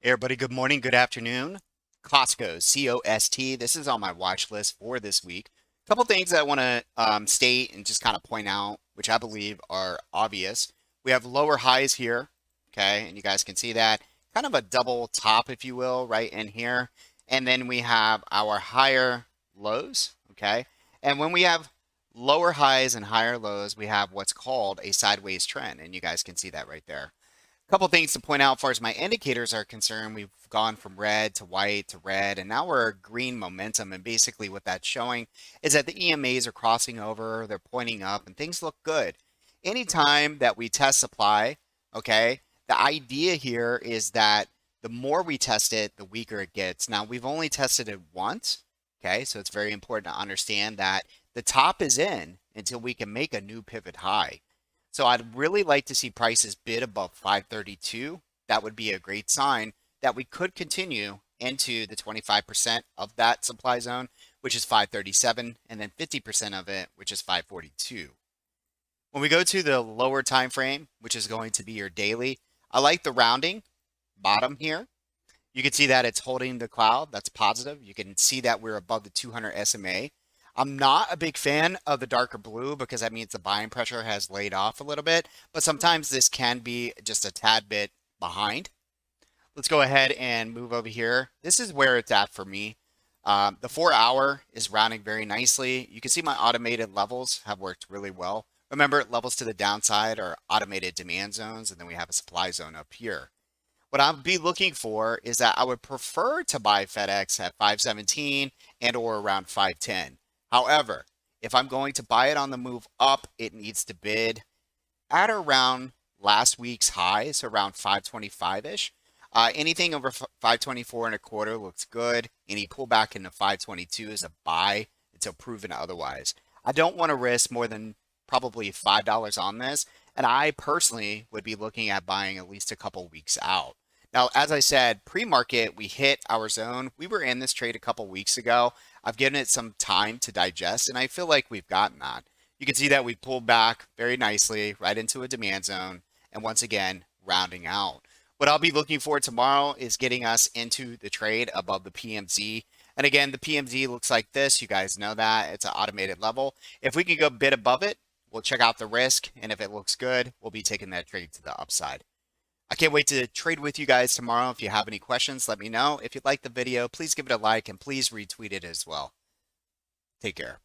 Hey everybody, good morning, good afternoon. Costco, C-O-S-T. This is on my watch list for this week. A couple things I want to state and just kind of point out, which I believe are obvious. We have lower highs here, okay, and you guys can see that. Kind of a double top, if you will, right in here. And then we have our higher lows, okay? And when we have lower highs and higher lows, we have what's called a sideways trend, and you guys can see that right there. Couple things to point out as far as my indicators are concerned. We've gone from red to white to red, and now we're green momentum. And basically, what that's showing is that the EMAs are crossing over, they're pointing up, and things look good. Anytime that we test supply, okay, the idea here is that the more we test it, the weaker it gets. Now, we've only tested it once, okay, so it's very important to understand that the top is in until we can make a new pivot high. So I'd really like to see prices bid above 532. That would be a great sign that we could continue into the 25% of that supply zone, which is 537, and then 50% of it, which is 542. When we go to the lower time frame, which is going to be your daily, I like the rounding bottom here. You can see that it's holding the cloud. That's positive. You can see that we're above the 200 SMA. I'm not a big fan of the darker blue because that means the buying pressure has laid off a little bit, but sometimes this can be just a tad bit behind. Let's go ahead and move over here. This is where it's at for me. The 4 hour is rounding very nicely. You can see my automated levels have worked really well. Remember, levels to the downside are automated demand zones, and then we have a supply zone up here. What I'd be looking for is that I would prefer to buy FedEx at 517 and or around 510. However, if I'm going to buy it on the move up, it needs to bid at around last week's high, so around 525-ish. Anything over 524 and a quarter looks good. Any pullback into 522 is a buy until proven otherwise. I don't want to risk more than probably $5 on this, and I personally would be looking at buying at least a couple weeks out. Now, as I said, pre-market, we hit our zone. We were in this trade a couple weeks ago. I've given it some time to digest, and I feel like we've gotten that. You can see that we pulled back very nicely right into a demand zone, and once again, rounding out. What I'll be looking for tomorrow is getting us into the trade above the PMZ. And again, the PMZ looks like this. You guys know that. It's an automated level. If we can go a bit above it, we'll check out the risk. And if it looks good, we'll be taking that trade to the upside. I can't wait to trade with you guys tomorrow. If you have any questions, let me know. If you like the video, please give it a like and please retweet it as well. Take care.